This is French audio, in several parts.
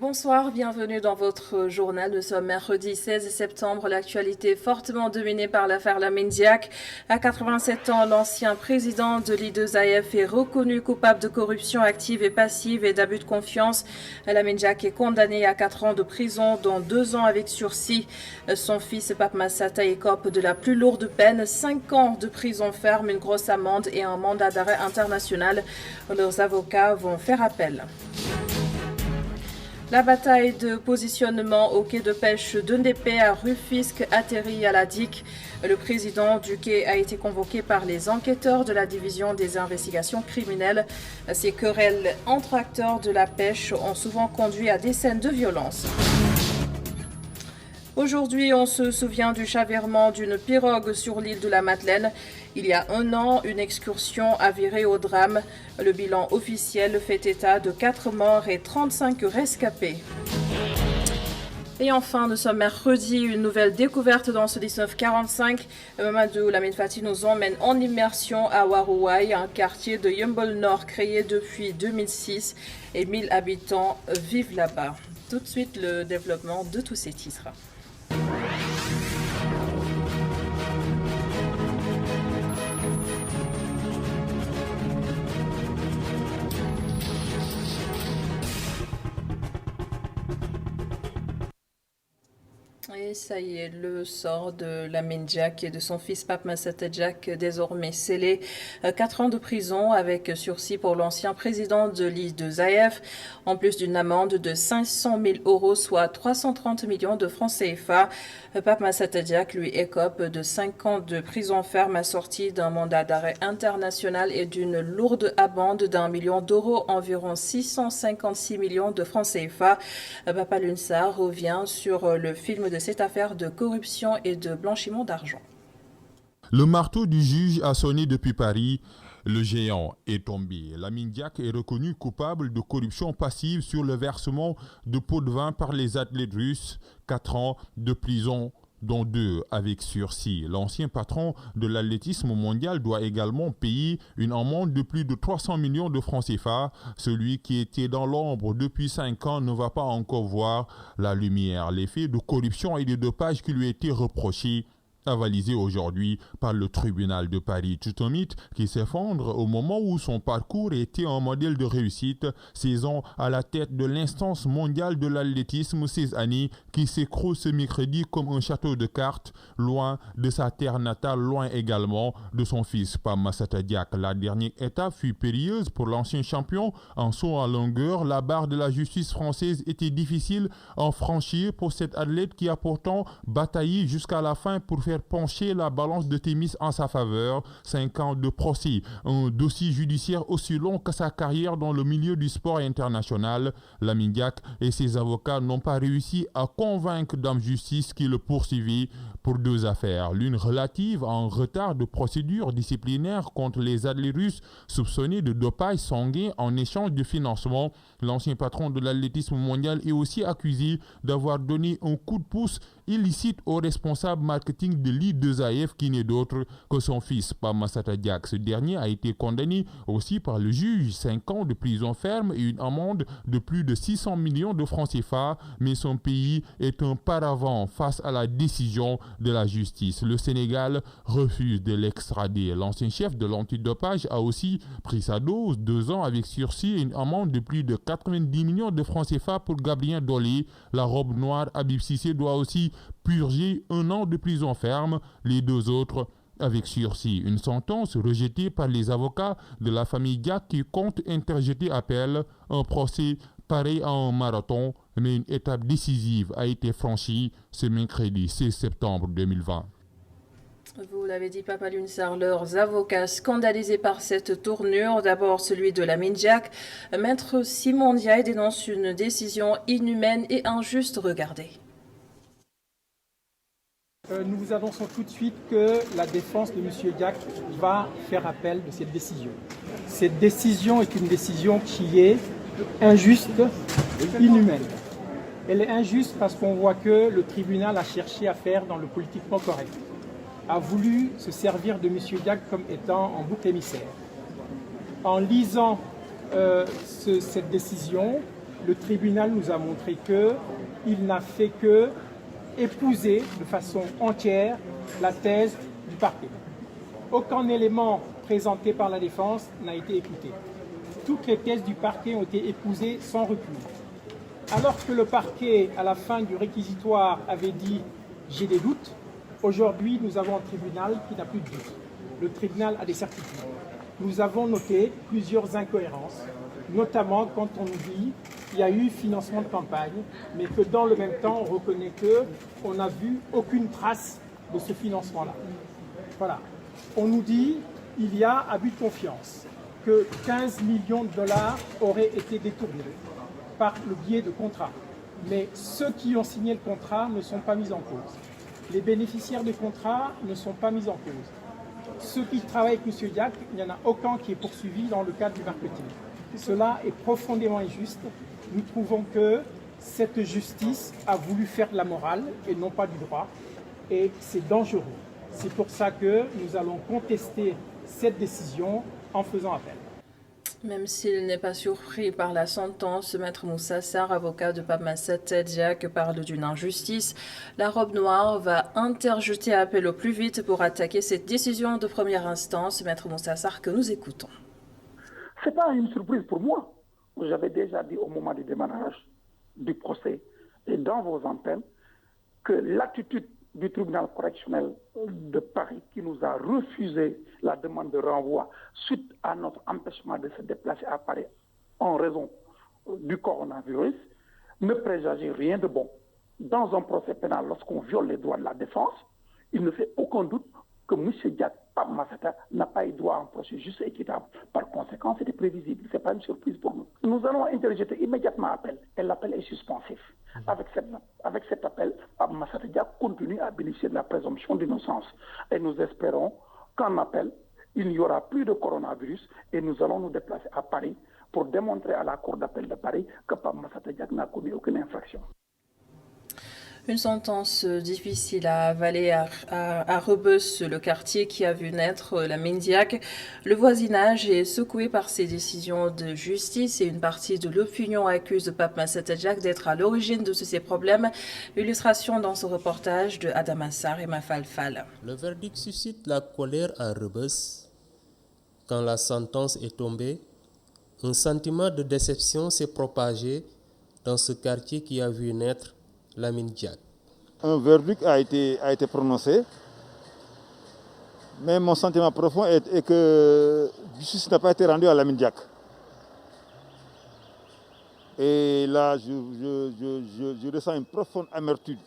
Bonsoir, bienvenue dans votre journal. Nous sommes mercredi 16 septembre. L'actualité est fortement dominée par l'affaire Lamine Diack. À 87 ans, l'ancien président de l'I2AF est reconnu coupable de corruption active et passive et d'abus de confiance. Lamine Diack est condamné à 4 ans de prison, dont 2 ans avec sursis. Son fils, Pape Massata, écope de la plus lourde peine, 5 ans de prison ferme, une grosse amende et un mandat d'arrêt international. Leurs avocats vont faire appel. La bataille de positionnement au quai de pêche de Ndépé à Rufisque atterrit à la DIC. Le président du quai a été convoqué par les enquêteurs de la division des investigations criminelles. Ces querelles entre acteurs de la pêche ont souvent conduit à des scènes de violence. Aujourd'hui, on se souvient du chavirement d'une pirogue sur l'île de la Madeleine. Il y a 1 an, une excursion a viré au drame. Le bilan officiel fait état de 4 morts et 35 rescapés. Et enfin, nous sommes mercredi, une nouvelle découverte dans ce 1945. Mamadou Lamine Fati nous emmène en immersion à Warouaï, un quartier de Yeumbeul Nord créé depuis 2006 et 1000 habitants vivent là-bas. Tout de suite, le développement de tous ces titres. Et ça y est, le sort de Lamine Diack et de son fils Pape Massata Diack désormais scellé. 4 ans de prison avec sursis pour l'ancien président de l'I2AF, en plus d'une amende de 500 000 €, soit 330 millions de francs CFA. Pape Massata Diack lui écope de 5 ans de prison ferme assorti d'un mandat d'arrêt international et d'une lourde amende d'1 million d'euros, environ 656 millions de francs CFA. Papa Lunsar revient sur le film de cette affaire de corruption et de blanchiment d'argent. Le marteau du juge a sonné depuis Paris. Le géant est tombé. Lamine Diack est reconnu coupable de corruption passive sur le versement de pots de vin par les athlètes russes. 4 ans de prison, dont 2 avec sursis. L'ancien patron de l'athlétisme mondial doit également payer une amende de plus de 300 millions de francs CFA. Celui qui était dans l'ombre depuis 5 ans ne va pas encore voir la lumière. Les faits de corruption et de dopage qui lui étaient reprochés avalisé aujourd'hui par le tribunal de Paris. Tout un mythe qui s'effondre au moment où son parcours était un modèle de réussite, 16 ans à la tête de l'instance mondiale de l'athlétisme, 16 années qui s'écroule ce mercredi comme un château de cartes, loin de sa terre natale, loin également de son fils Pape Massata Diack. La dernière étape fut périlleuse pour l'ancien champion en saut en longueur. La barre de la justice française était difficile à franchir pour cet athlète qui a pourtant bataillé jusqu'à la fin pour faire pencher la balance de Thémis en sa faveur. 5 ans de procès, un dossier judiciaire aussi long que sa carrière dans le milieu du sport international. Lamine Diack et ses avocats n'ont pas réussi à convaincre Dame Justice qui le poursuivait pour 2 affaires. L'une relative à un retard de procédure disciplinaire contre les athlètes russes soupçonnés de dopage sanguin en échange de financement. L'ancien patron de l'athlétisme mondial est aussi accusé d'avoir donné un coup de pouce illicite au responsable marketing de l'I2AF qui n'est d'autre que son fils, Pape Massata Diack. Ce dernier a été condamné aussi par le juge, 5 ans de prison ferme et une amende de plus de 600 millions de francs CFA, mais son pays est un paravent face à la décision de la justice. Le Sénégal refuse de l'extrader. L'ancien chef de l'antidopage a aussi pris sa dose, 2 ans avec sursis et une amende de plus de 90 millions de francs CFA pour Gabriel Dolé. La robe noire Habib Cissé doit aussi purger 1 an de prison ferme, les 2 autres avec sursis. Une sentence rejetée par les avocats de la famille Diack qui compte interjeter appel. Un procès pareil à un marathon, mais une étape décisive a été franchie ce mercredi 16 septembre 2020. Vous l'avez dit, Papa Lunsar, leurs avocats scandalisés par cette tournure. D'abord celui de Lamine Diack. Maître Simon Ndiaye dénonce une décision inhumaine et injuste. Regardez. Nous vous annonçons tout de suite que la défense de M. Diack va faire appel de cette décision. Cette décision est une décision qui est injuste, inhumaine. Elle est injuste parce qu'on voit que le tribunal a cherché à faire dans le politiquement correct, a voulu se servir de M. Diack comme étant un bouc émissaire. En lisant cette décision, le tribunal nous a montré qu'il n'a fait que épouser de façon entière la thèse du parquet. Aucun élément présenté par la défense n'a été écouté. Toutes les thèses du parquet ont été épousées sans recul. Alors que le parquet, à la fin du réquisitoire, avait dit « j'ai des doutes », aujourd'hui nous avons un tribunal qui n'a plus de doutes. Le tribunal a des certitudes. Nous avons noté plusieurs incohérences, notamment quand on nous dit qu'il y a eu financement de campagne, mais que dans le même temps, on reconnaît qu'on n'a vu aucune trace de ce financement-là. Voilà. On nous dit qu'il y a abus de confiance, que 15 millions de dollars auraient été détournés par le biais de contrats. Mais ceux qui ont signé le contrat ne sont pas mis en cause. Les bénéficiaires des contrats ne sont pas mis en cause. Ceux qui travaillent avec M. Diack, il n'y en a aucun qui est poursuivi dans le cadre du marketing. Cela est profondément injuste. Nous trouvons que cette justice a voulu faire de la morale et non pas du droit. Et c'est dangereux. C'est pour ça que nous allons contester cette décision en faisant appel. Même s'il n'est pas surpris par la sentence, Maître Moussa Sarr, avocat de Pape Massata Diack, parle d'une injustice. La robe noire va interjeter appel au plus vite pour attaquer cette décision de première instance. Maître Moussa Sarr, que nous écoutons. Ce n'est pas une surprise pour moi. J'avais déjà dit au moment du démarrage du procès et dans vos antennes que l'attitude du tribunal correctionnel de Paris qui nous a refusé la demande de renvoi suite à notre empêchement de se déplacer à Paris en raison du coronavirus ne présageait rien de bon. Dans un procès pénal, lorsqu'on viole les droits de la défense, il ne fait aucun doute que M. Diack, Pape Massata, n'a pas eu droit à un procès juste et équitable. Par conséquent, c'était prévisible. Ce n'est pas une surprise pour nous. Nous allons interjeter immédiatement appel. Et l'appel est suspensif. Avec cet appel, Pape Massata Diack continue à bénéficier de la présomption d'innocence. Et nous espérons qu'en appel, il n'y aura plus de coronavirus et nous allons nous déplacer à Paris pour démontrer à la Cour d'appel de Paris que Pape Massata Diack n'a commis aucune infraction. Une sentence difficile à avaler à Rebeuss, le quartier qui a vu naître Lamine Diack. Le voisinage est secoué par ces décisions de justice et une partie de l'opinion accuse Pape Massata Diack d'être à l'origine de ces problèmes. Illustration dans ce reportage de Adama Sarr et Mafal Fall. Le verdict suscite la colère à Rebeuss. Quand la sentence est tombée, un sentiment de déception s'est propagé dans ce quartier qui a vu naître Lamine Diack. Un verdict a été prononcé, mais mon sentiment profond est que justice n'a pas été rendue à Lamine Diack. Et là, je ressens une profonde amertume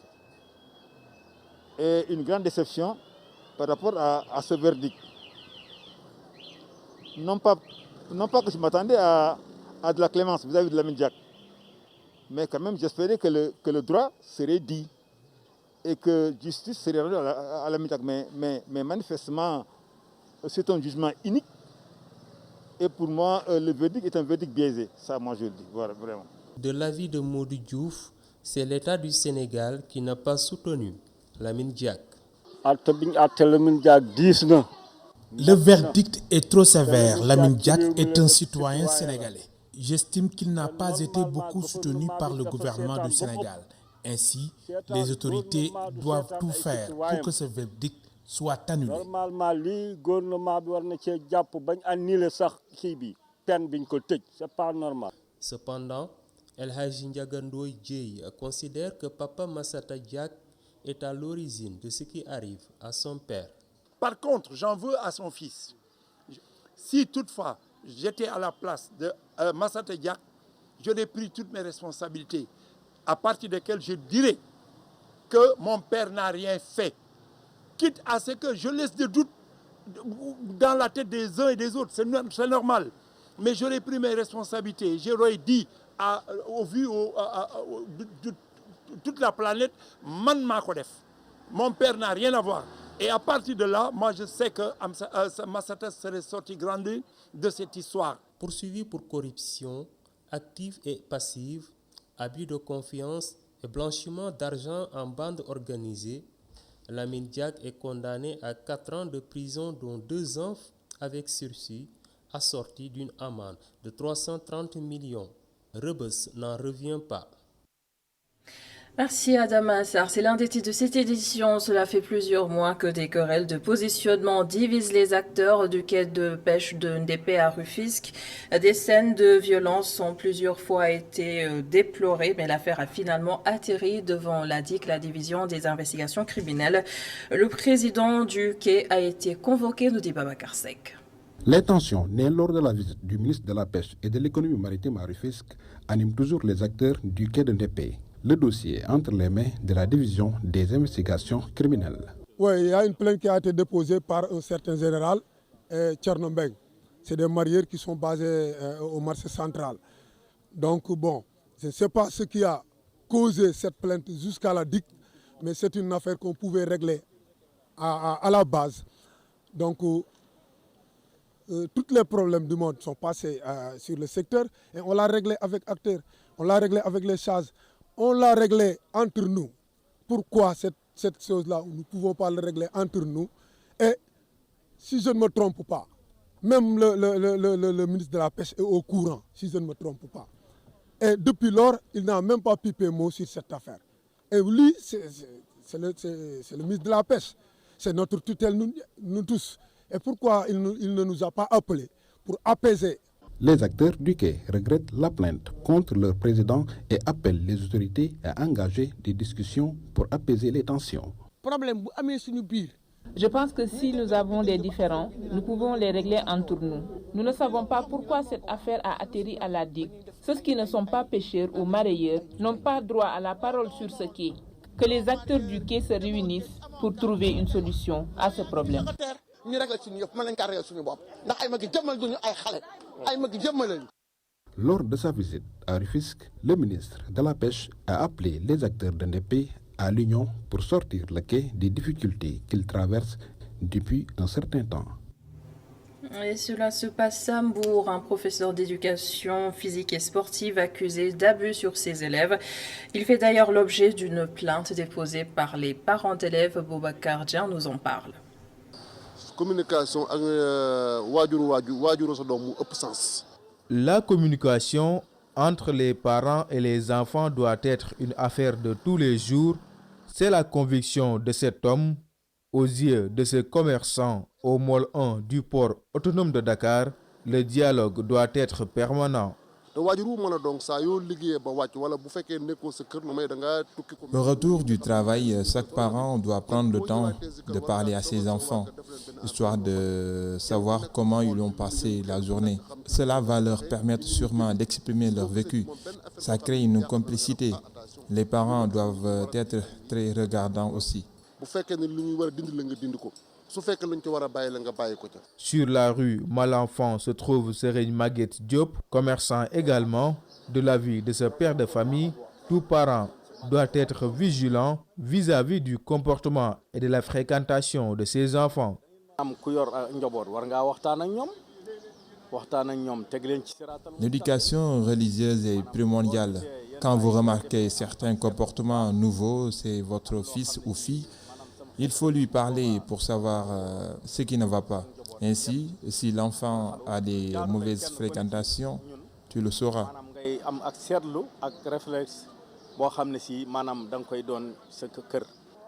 et une grande déception par rapport à ce verdict. Non pas que je m'attendais à de la clémence vis-à-vis de Lamine Diack, mais quand même j'espérais que le droit serait dit et que justice serait rendue à Lamine Diack. Mais manifestement, c'est un jugement unique. Et pour moi, le verdict est un verdict biaisé. Ça, moi, je le dis. Voilà, vraiment. De l'avis de Modou Diouf, c'est l'État du Sénégal qui n'a pas soutenu Lamine Diack. Le verdict est trop sévère. Lamine Diack est un citoyen sénégalais. J'estime qu'il n'a pas été beaucoup soutenu par le gouvernement du Sénégal. Ainsi, les autorités doivent tout faire pour que ce verdict soit annulé. Normalement, le gouvernement doit annuler ça. C'est pas normal. Cependant, El Hadji Ndiaga Ndoye Dièye considère que Papa Massata Diack est à l'origine de ce qui arrive à son père. Par contre, j'en veux à son fils. Si toutefois j'étais à la place de Massata Diack, j'aurais pris toutes mes responsabilités, à partir desquelles je dirais que mon père n'a rien fait. Quitte à ce que je laisse des doutes dans la tête des uns et des autres, c'est normal. Mais j'aurais pris mes responsabilités. J'aurais dit, au vu de toute la planète, man Makodef. Mon père n'a rien à voir. Et à partir de là, moi je sais que Massata serait sorti grandi de cette histoire. Poursuivi pour corruption, active et passive, abus de confiance et blanchiment d'argent en bande organisée, Lamine Diack est condamné à 4 ans de prison dont 2 ans avec sursis, assorti d'une amende de 330 millions Rebeuss n'en revient pas. Merci Adama Assar. C'est l'un des titres de cette édition. Cela fait plusieurs mois que des querelles de positionnement divisent les acteurs du quai de pêche de Ndépé à Rufisque. Des scènes de violence ont plusieurs fois été déplorées, mais l'affaire a finalement atterri devant la DIC, la division des investigations criminelles. Le président du quai a été convoqué, nous dit Babacar Seck. Les tensions nées lors de la visite du ministre de la Pêche et de l'économie maritime à Rufisque animent toujours les acteurs du quai de Ndépé. Le dossier entre les mains de la division des investigations criminelles. Oui, il y a une plainte qui a été déposée par un certain général, Tchernombeng. C'est des mareyeurs qui sont basés au marché central. Donc bon, je ne sais pas ce qui a causé cette plainte jusqu'à la DIC, mais c'est une affaire qu'on pouvait régler à la base. Donc tous les problèmes du monde sont passés sur le secteur et on l'a réglé avec acteurs, on l'a réglé avec les charges. On l'a réglé entre nous. Pourquoi cette chose-là, nous ne pouvons pas le régler entre nous? Et si je ne me trompe pas, même le ministre de la Pêche est au courant, si je ne me trompe pas. Et depuis lors, il n'a même pas pipé mot sur cette affaire. Et lui, c'est le ministre de la Pêche. C'est notre tutelle, nous tous. Et pourquoi il ne nous a pas appelés pour apaiser? Les acteurs du quai regrettent la plainte contre leur président et appellent les autorités à engager des discussions pour apaiser les tensions. Je pense que si nous avons des différends, nous pouvons les régler entre nous. Nous ne savons pas pourquoi cette affaire a atterri à la DIC. Ceux qui ne sont pas pêcheurs ou mareyeurs n'ont pas droit à la parole sur ce quai. Que les acteurs du quai se réunissent pour trouver une solution à ce problème. Lors de sa visite à Rufisque, le ministre de la Pêche a appelé les acteurs de Ndépé à l'union pour sortir le quai des difficultés qu'il traverse depuis un certain temps. Et cela se passe à Mbour, un professeur d'éducation physique et sportive accusé d'abus sur ses élèves. Il fait d'ailleurs l'objet d'une plainte déposée par les parents d'élèves. Boubacar Dian nous en parle. La communication entre les parents et les enfants doit être une affaire de tous les jours. C'est la conviction de cet homme aux yeux de ce commerçant au môle 1 du port autonome de Dakar. Le dialogue doit être permanent. Au retour du travail, chaque parent doit prendre le temps de parler à ses enfants, histoire de savoir comment ils ont passé la journée. Cela va leur permettre sûrement d'exprimer leur vécu. Ça crée une complicité. Les parents doivent être très regardants aussi. Sur la rue Malenfant se trouve Serigne Maguette Diop, commerçant également. De l'avis de ce père de famille, tout parent doit être vigilant vis-à-vis du comportement et de la fréquentation de ses enfants. L'éducation religieuse est primordiale. Quand vous remarquez certains comportements nouveaux, c'est votre fils ou fille, il faut lui parler pour savoir ce qui ne va pas. Ainsi, si l'enfant a des mauvaises fréquentations, tu le sauras.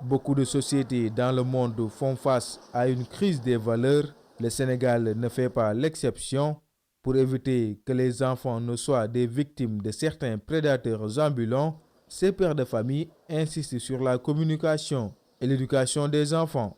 Beaucoup de sociétés dans le monde font face à une crise des valeurs. Le Sénégal ne fait pas l'exception. Pour éviter que les enfants ne soient des victimes de certains prédateurs ambulants, ces pères de famille insistent sur la communication et l'éducation des enfants.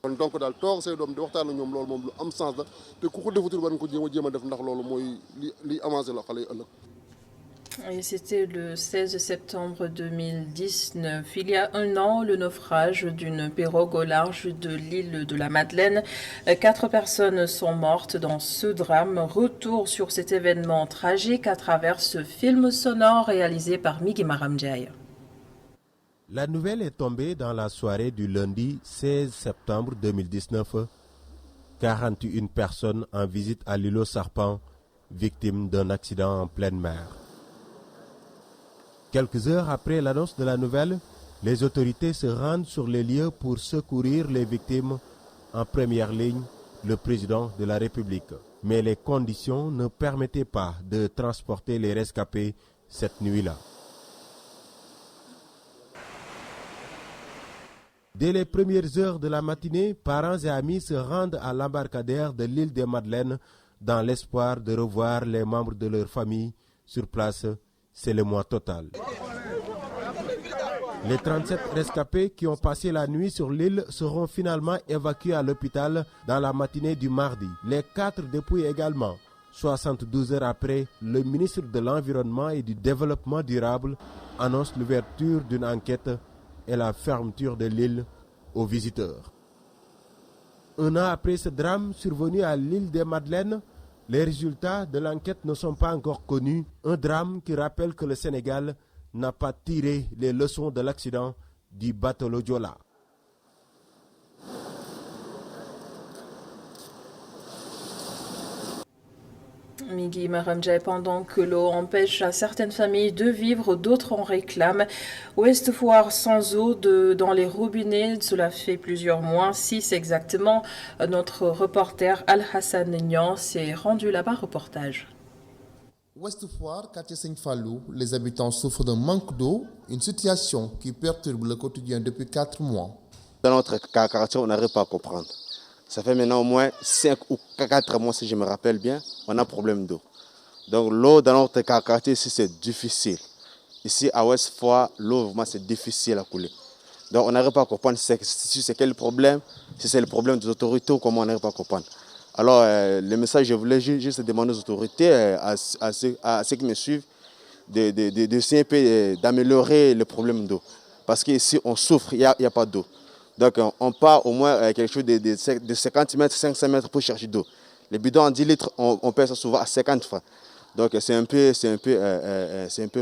Et c'était le 16 septembre 2019. Il y a un an, le naufrage d'une pirogue au large de l'île de la Madeleine. 4 personnes sont mortes dans ce drame. Retour sur cet événement tragique à travers ce film sonore réalisé par Migui Maram Ndiaye. La nouvelle est tombée dans la soirée du lundi 16 septembre 2019. 41 personnes en visite à l'îlot Serpent, victimes d'un accident en pleine mer. Quelques heures après l'annonce de la nouvelle, les autorités se rendent sur les lieux pour secourir les victimes. En première ligne, le président de la République. Mais les conditions ne permettaient pas de transporter les rescapés cette nuit-là. Dès les premières heures de la matinée, parents et amis se rendent à l'embarcadère de l'île des Madeleines dans l'espoir de revoir les membres de leur famille. Sur place, c'est le mois total. Les 37 rescapés qui ont passé la nuit sur l'île seront finalement évacués à l'hôpital dans la matinée du mardi. Les 4 dépouilles également. 72 heures après, le ministre de l'Environnement et du Développement durable annonce l'ouverture d'une enquête et la fermeture de l'île aux visiteurs. Un an après ce drame survenu à l'île des Madeleines, les résultats de l'enquête ne sont pas encore connus. Un drame qui rappelle que le Sénégal n'a pas tiré les leçons de l'accident du bateau le Joola. Migui Maramdjai, pendant que l'eau empêche à certaines familles de vivre, d'autres en réclament. Ouest Foire sans eau dans les robinets, cela fait plusieurs mois, 6 exactement. Notre reporter Al-Hassan Nignan s'est rendu là-bas, reportage. Ouest Foire, quartier Seigne-Fallou, les habitants souffrent d'un manque d'eau, une situation qui perturbe le quotidien depuis 4 mois. Dans notre quartier, on n'arrive pas à comprendre. Ça fait maintenant au moins 5 ou 4 mois, si je me rappelle bien, on a problème d'eau. Donc l'eau dans notre quartier ici, c'est difficile. Ici à Ouest Foire, l'eau vraiment c'est difficile à couler. Donc on n'arrive pas à comprendre si c'est quel problème, si c'est le problème des autorités ou comment on n'arrive pas à comprendre. Alors le message, je voulais juste demander aux autorités, à ceux qui me suivent, d'améliorer le problème d'eau. Parce qu'ici on souffre, il n'y a pas d'eau. Donc on part au moins quelque chose de 50 mètres, 500 mètres pour chercher d'eau. Les bidons en 10 litres, on paie ça souvent à 50 francs. Donc c'est un peu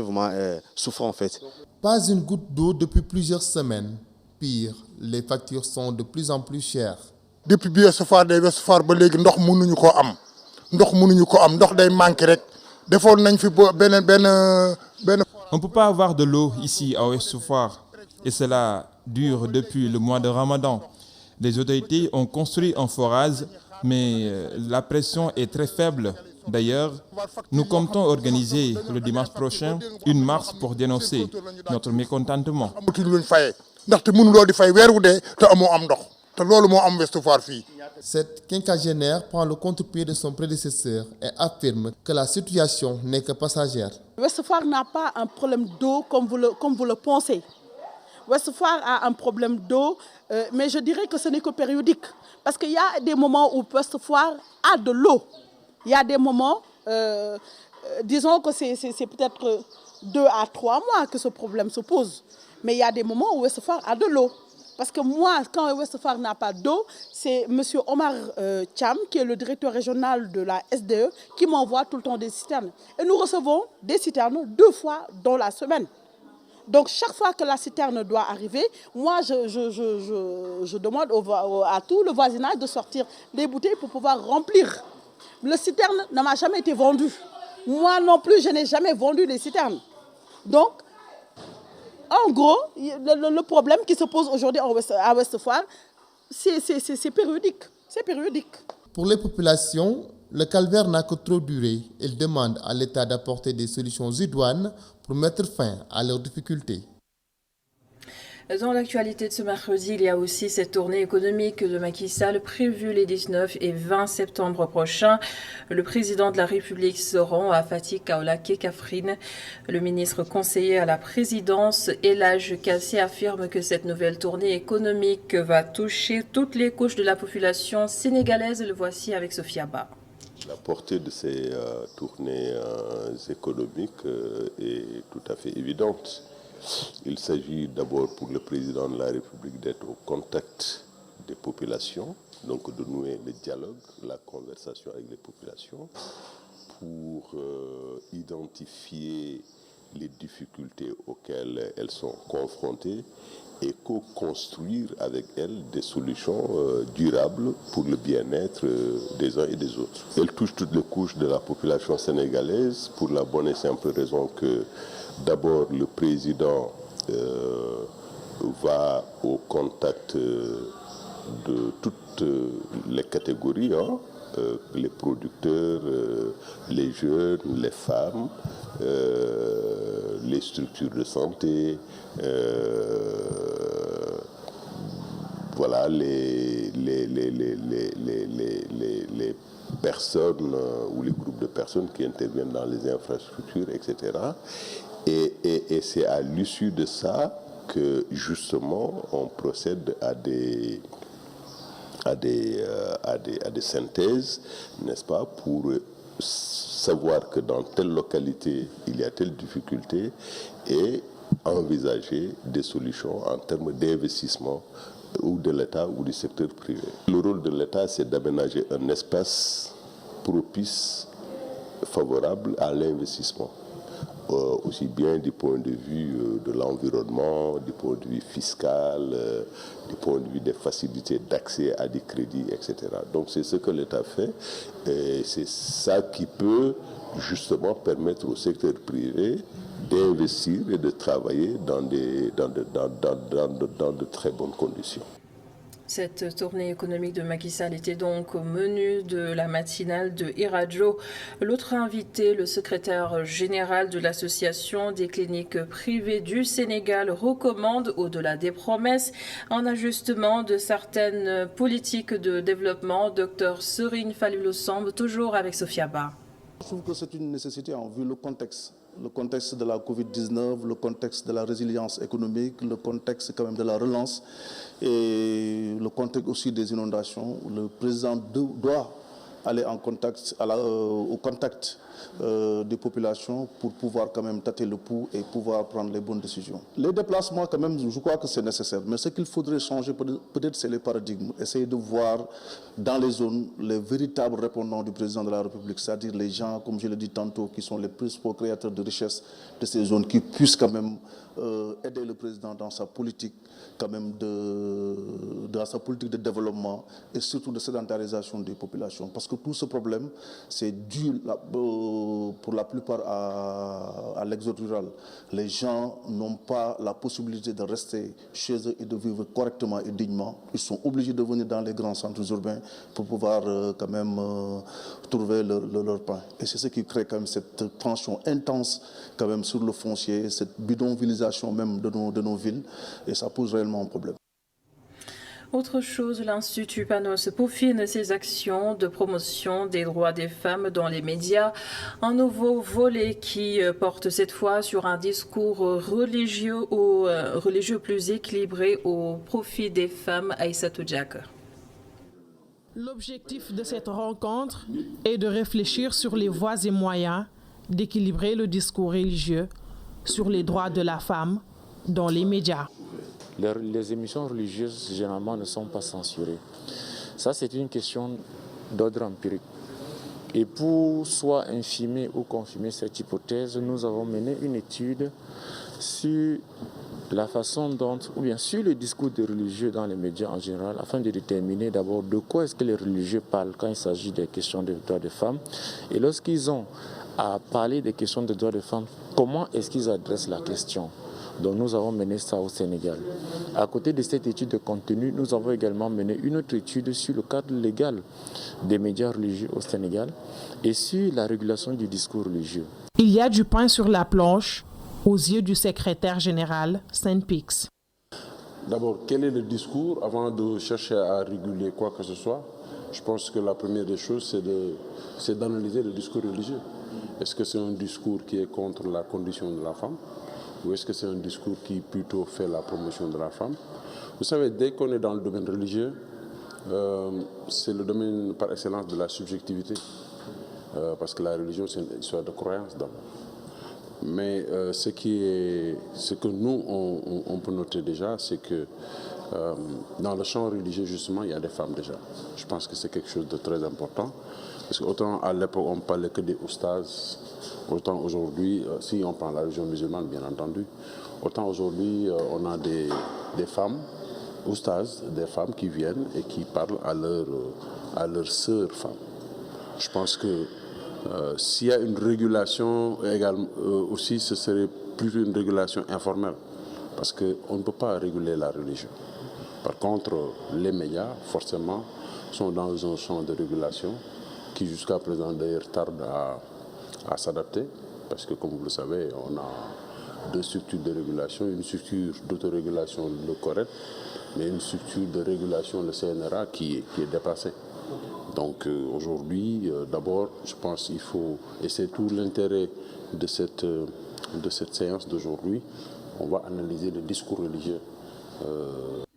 vraiment souffrant en fait. Pas une goutte d'eau depuis plusieurs semaines. Pire, les factures sont de plus en plus chères. Depuis bi Ouest Foire day Ouest Foire ba léegi ndox mënuñu ko am ndox day manqué rek defoon nañ fi benn. On ne peut pas avoir de l'eau ici à Ouest Foire et cela dure depuis le mois de Ramadan. Les autorités ont construit un forage, mais la pression est très faible. D'ailleurs, nous comptons organiser le dimanche prochain une marche pour dénoncer notre mécontentement. Cette quinquagénaire prend le contre-pied de son prédécesseur et affirme que la situation n'est que passagère. Ouest Foire n'a pas un problème d'eau comme vous le pensez. Ouest Foire a un problème d'eau, mais je dirais que ce n'est que périodique. Parce qu'il y a des moments où Ouest Foire a de l'eau. Il y a des moments, disons que c'est peut-être 2 à 3 mois que ce problème se pose. Mais il y a des moments où Ouest Foire a de l'eau. Parce que moi, quand Ouest Foire n'a pas d'eau, c'est M. Omar Cham, qui est le directeur régional de la SDE, qui m'envoie tout le temps des citernes. Et nous recevons des citernes 2 fois dans la semaine. Donc chaque fois que la citerne doit arriver, moi je demande à tout le voisinage de sortir des bouteilles pour pouvoir remplir. Le citerne ne m'a jamais été vendu. Moi non plus, je n'ai jamais vendu les citernes. Donc, en gros, le problème qui se pose aujourd'hui à Ouest Foire, c'est périodique. C'est périodique. Pour les populations, le calvaire n'a que trop duré. Ils demandent à l'État d'apporter des solutions idoines pour mettre fin à leurs difficultés. Dans l'actualité de ce mercredi, il y a aussi cette tournée économique de Macky Sall prévue les 19 et 20 septembre prochains. Le président de la République se rend à Fatick, Kaolack et Kaffrine. Le ministre conseiller à la présidence, Elhadji Kassé, affirme que cette nouvelle tournée économique va toucher toutes les couches de la population sénégalaise. Le voici avec Sophia Ba. La portée de ces tournées économiques est tout à fait évidente. Il s'agit d'abord pour le président de la République d'être au contact des populations, donc de nouer le dialogue, la conversation avec les populations, pour identifier les difficultés auxquelles elles sont confrontées et co-construire avec elles des solutions durables pour le bien-être des uns et des autres. Elle touche toutes les couches de la population sénégalaise pour la bonne et simple raison que d'abord le président va au contact de toutes toutes les catégories, hein, les producteurs, les jeunes, les femmes, les structures de santé, voilà, les personnes ou les groupes de personnes qui interviennent dans les infrastructures, etc. Et c'est à l'issue de ça que justement on procède à des synthèses, n'est-ce pas, pour savoir que dans telle localité il y a telle difficulté et envisager des solutions en termes d'investissement ou de l'État ou du secteur privé. Le rôle de l'État, c'est d'aménager un espace propice, favorable à l'investissement, aussi bien du point de vue de l'environnement, du point de vue fiscal, du point de vue des facilités d'accès à des crédits, etc. Donc c'est ce que l'État fait et c'est ça qui peut justement permettre au secteur privé d'investir et de travailler dans de très bonnes conditions. Cette tournée économique de Macky Sall était donc au menu de la matinale de e-Radio. L'autre invité, le secrétaire général de l'Association des cliniques privées du Sénégal, recommande, au-delà des promesses, un ajustement de certaines politiques de développement. Dr Serigne Fallilou Samb, toujours avec Sophia Ba. Je trouve que c'est une nécessité en vue le contexte de la Covid-19, le contexte de la résilience économique, le contexte quand même de la relance et le contexte aussi des inondations. Le président doit aller en contact, au contact des populations pour pouvoir quand même tâter le pouls et pouvoir prendre les bonnes décisions. Les déplacements quand même, je crois que c'est nécessaire, mais ce qu'il faudrait changer peut-être c'est les paradigmes, essayer de voir dans les zones les véritables répondants du président de la République, c'est-à-dire les gens, comme je l'ai dit tantôt, qui sont les principaux créateurs de richesse de ces zones, qui puissent quand même aider le président dans sa politique quand même dans sa politique de développement et surtout de sédentarisation des populations. Parce que tout ce problème, c'est dû pour la plupart à l'exode rural. Les gens n'ont pas la possibilité de rester chez eux et de vivre correctement et dignement. Ils sont obligés de venir dans les grands centres urbains pour pouvoir quand même trouver leur pain. Et c'est ce qui crée quand même cette tension intense quand même sur le foncier, cette bidonvillisation même de nos villes, et ça pose réellement un problème. Autre chose, l'Institut Panos peaufine ses actions de promotion des droits des femmes dans les médias. Un nouveau volet qui porte cette fois sur un discours religieux plus équilibré au profit des femmes. Aïssatou Diak. L'objectif de cette rencontre est de réfléchir sur les voies et moyens d'équilibrer le discours religieux sur les droits de la femme dans les médias. Les émissions religieuses, généralement, ne sont pas censurées. Ça, c'est une question d'ordre empirique. Et pour soit infirmer ou confirmer cette hypothèse, nous avons mené une étude sur la façon dont, ou bien sur le discours des religieux dans les médias en général, afin de déterminer d'abord de quoi est-ce que les religieux parlent quand il s'agit des questions des droits des femmes. Et lorsqu'ils ont à parler des questions des droits des femmes, comment est-ce qu'ils adressent la question? Donc nous avons mené ça au Sénégal. À côté de cette étude de contenu, nous avons également mené une autre étude sur le cadre légal des médias religieux au Sénégal et sur la régulation du discours religieux. Il y a du pain sur la planche aux yeux du secrétaire général Saint-Pix. D'abord, quel est le discours avant de chercher à réguler quoi que ce soit? Je pense que la première des choses, c'est d'analyser le discours religieux. Est-ce que c'est un discours qui est contre la condition de la femme ou est-ce que c'est un discours qui plutôt fait la promotion de la femme? Vous savez, dès qu'on est dans le domaine religieux, c'est le domaine par excellence de la subjectivité. Parce que la religion, c'est une histoire de croyance d'abord. Mais ce que nous, on peut noter déjà, c'est que dans le champ religieux, justement, il y a des femmes déjà. Je pense que c'est quelque chose de très important. Parce qu'autant à l'époque, on ne parlait que des oustas, autant aujourd'hui, si on prend la religion musulmane, bien entendu, autant aujourd'hui, on a des femmes, oustas, des femmes qui viennent et qui parlent à leurs sœurs femmes. Je pense que s'il y a une régulation également, aussi, ce serait plutôt une régulation informelle, parce qu'on ne peut pas réguler la religion. Par contre, les médias, forcément, sont dans un champ de régulation qui jusqu'à présent d'ailleurs tarde à s'adapter, parce que comme vous le savez, on a 2 structures de régulation, une structure d'autorégulation, le CORED, mais une structure de régulation, le CNRA, qui est dépassée. Donc aujourd'hui, d'abord, je pense qu'il faut, et c'est tout l'intérêt de cette séance d'aujourd'hui, on va analyser le discours religieux.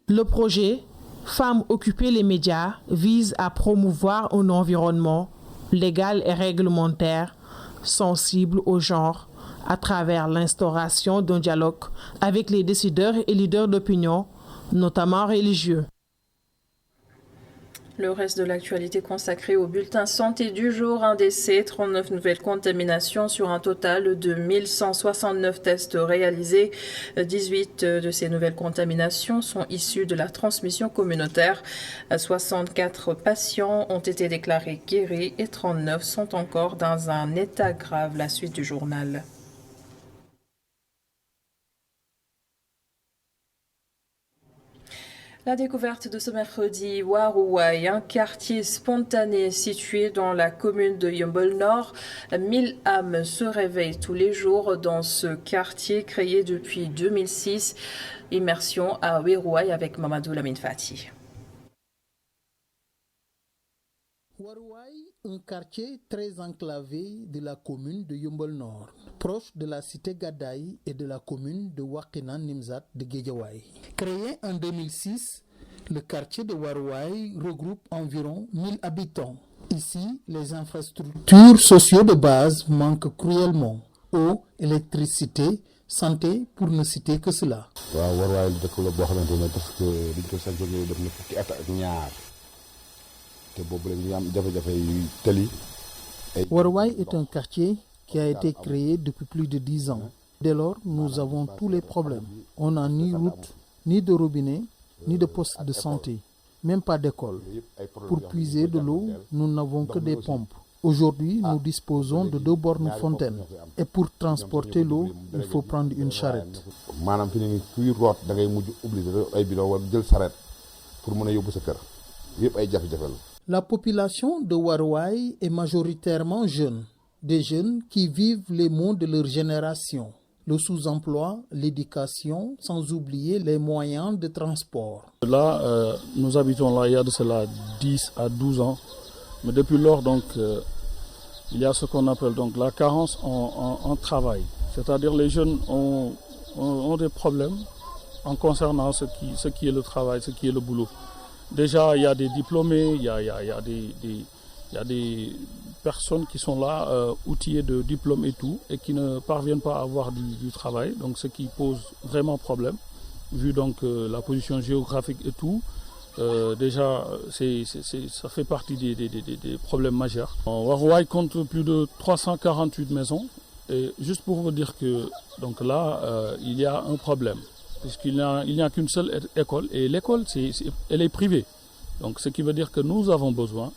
Le projet Femmes occuper les médias vise à promouvoir un environnement légal et réglementaire sensible au genre à travers l'instauration d'un dialogue avec les décideurs et leaders d'opinion, notamment religieux. Le reste de l'actualité consacrée au bulletin santé du jour, un décès, 39 nouvelles contaminations sur un total de 1169 tests réalisés. 18 de ces nouvelles contaminations sont issues de la transmission communautaire. 64 patients ont été déclarés guéris et 39 sont encore dans un état grave. La suite du journal. La découverte de ce mercredi, Waruwai, un quartier spontané situé dans la commune de Yeumbeul Nord. 1000 âmes se réveillent tous les jours dans ce quartier créé depuis 2006. Immersion à Waruwai avec Mamadou Lamine Fati. Waruwai, un quartier très enclavé de la commune de Yeumbeul Nord, proche de la cité Gadaye et de la commune de Wakhinane Nimzatt de Guédiawaye. Créé en 2006, le quartier de Waruwai regroupe environ 1000 habitants. Ici, les infrastructures sociales de base manquent cruellement. Eau, électricité, santé, pour ne citer que cela. Waruwai est un quartier qui a été créé depuis plus de 10 ans. Dès lors, nous avons tous les problèmes. On n'a ni route, ni de robinet, ni de poste de santé, même pas d'école. Pour puiser de l'eau, nous n'avons que des pompes. Aujourd'hui, nous disposons de 2 bornes fontaines. Et pour transporter l'eau, il faut prendre une charrette. La population de Waruwai est majoritairement jeune. Des jeunes qui vivent les maux de leur génération. Le sous-emploi, l'éducation, sans oublier les moyens de transport. Là, nous habitons là il y a de cela 10 à 12 ans. Mais depuis lors, donc, il y a ce qu'on appelle donc, la carence en travail. C'est-à-dire les jeunes ont des problèmes en concernant ce qui est le travail, ce qui est le boulot. Déjà, il y a des diplômés, il y a des personnes qui sont là, outillées de diplômes et tout, et qui ne parviennent pas à avoir du travail, donc ce qui pose vraiment problème, vu donc la position géographique et tout. Déjà, ça fait partie des problèmes majeurs. Waruwai compte plus de 348 maisons, et juste pour vous dire que donc là, il y a un problème, puisqu'il n'y a qu'une seule école, et l'école, elle est privée. Donc ce qui veut dire que nous avons besoin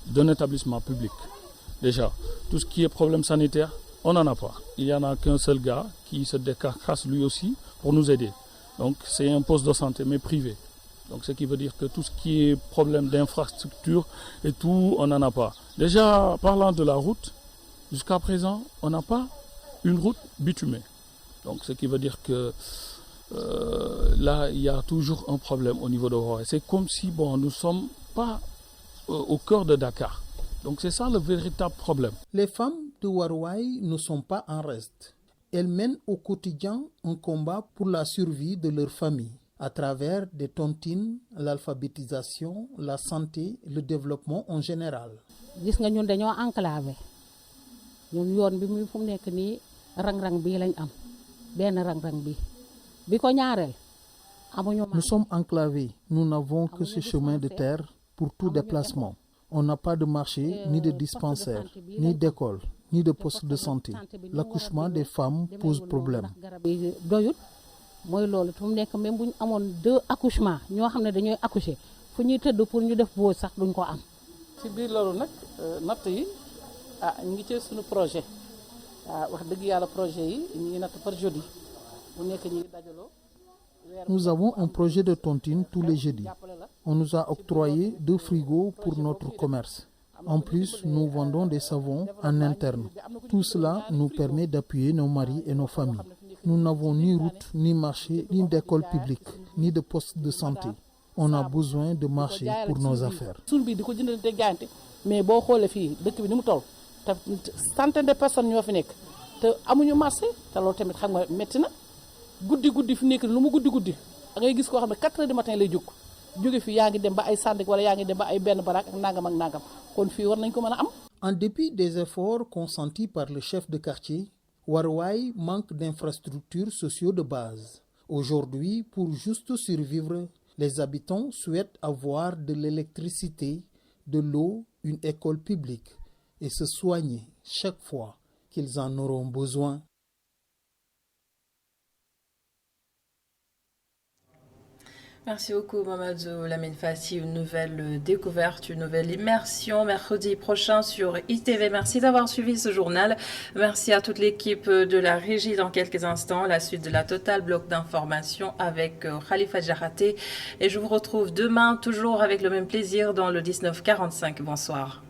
d'un établissement public. Déjà, tout ce qui est problème sanitaire, on n'en a pas. Il n'y en a qu'un seul gars qui se décarcasse lui aussi pour nous aider. Donc c'est un poste de santé, mais privé. Donc ce qui veut dire que tout ce qui est problème d'infrastructure et tout, on n'en a pas. Déjà, parlant de la route, jusqu'à présent, on n'a pas une route bitumée. Donc ce qui veut dire que là, il y a toujours un problème au niveau de Waruwai. C'est comme si nous ne sommes pas au cœur de Dakar. Donc c'est ça le véritable problème. Les femmes de Waruwai ne sont pas en reste. Elles mènent au quotidien un combat pour la survie de leur famille à travers des tontines, l'alphabétisation, la santé, le développement en général. Gis nga ñun dañoo enclavé ñun yoon bi muy fu mu nekk nii rang-rang bii lañ am benn rang-rang bi bi ko ñaareel amuñu. Nous sommes enclavés. Nous n'avons que ce chemin de terre pour tout déplacement. On n'a pas de marché, ni de dispensaire, ni d'école, ni de poste de santé. L'accouchement des femmes pose problème. mooy loolu fu mu nekk même bu ñu amoon 2 accouchements ñoo xam ne dañooy accoucher fu ñuy tëdd pour ñu def boo sax duñ ko am. ci biir loolu nag natt yi ñu ngi ci suñu projet wax dëgg yàlla projet yi ñu ngi natt par jeudi bu nekk ñu ngi dajaloo Nous avons un projet de tontine tous les jeudis. On nous a octroyé 2 frigos pour notre commerce. En plus, nous vendons des savons en interne. Tout cela nous permet d'appuyer nos maris et nos familles. Nous n'avons ni route, ni marché, ni d'école publique, ni de poste de santé. On a besoin de marché pour nos affaires. Mais boo xoolee fii dëkk bi ni mu toll te centaine de personnes ñoo fi nekk te amuñu marché te loolu tamit xam nga métti na guddi fi nekk lu mu guddi da ngay gis koo xam ne 4 heures du matin lay jóge fi yaa ngi dem ba ay Sandaga wala yaa ngi dem ba ay benn baraak ak nangam kon fii war nañ ko mën a am. En dépit des efforts consentis par le chef de quartier, Waruwaay manque d'infrastructures sociaux de base. Aujourd'hui, pour juste survivre, les habitants souhaitent avoir de l'électricité, de l'eau, une école publique et se soigner chaque fois qu'ils en auront besoin. Merci beaucoup Mamadou Lamine Fassi, une nouvelle découverte, une nouvelle immersion mercredi prochain sur ITV. Merci d'avoir suivi ce journal. Merci à toute l'équipe de la régie. Dans quelques instants, la suite de la Total bloc d'information avec Khalifa Djaraté. Et je vous retrouve demain, toujours avec le même plaisir dans le 1945. Bonsoir.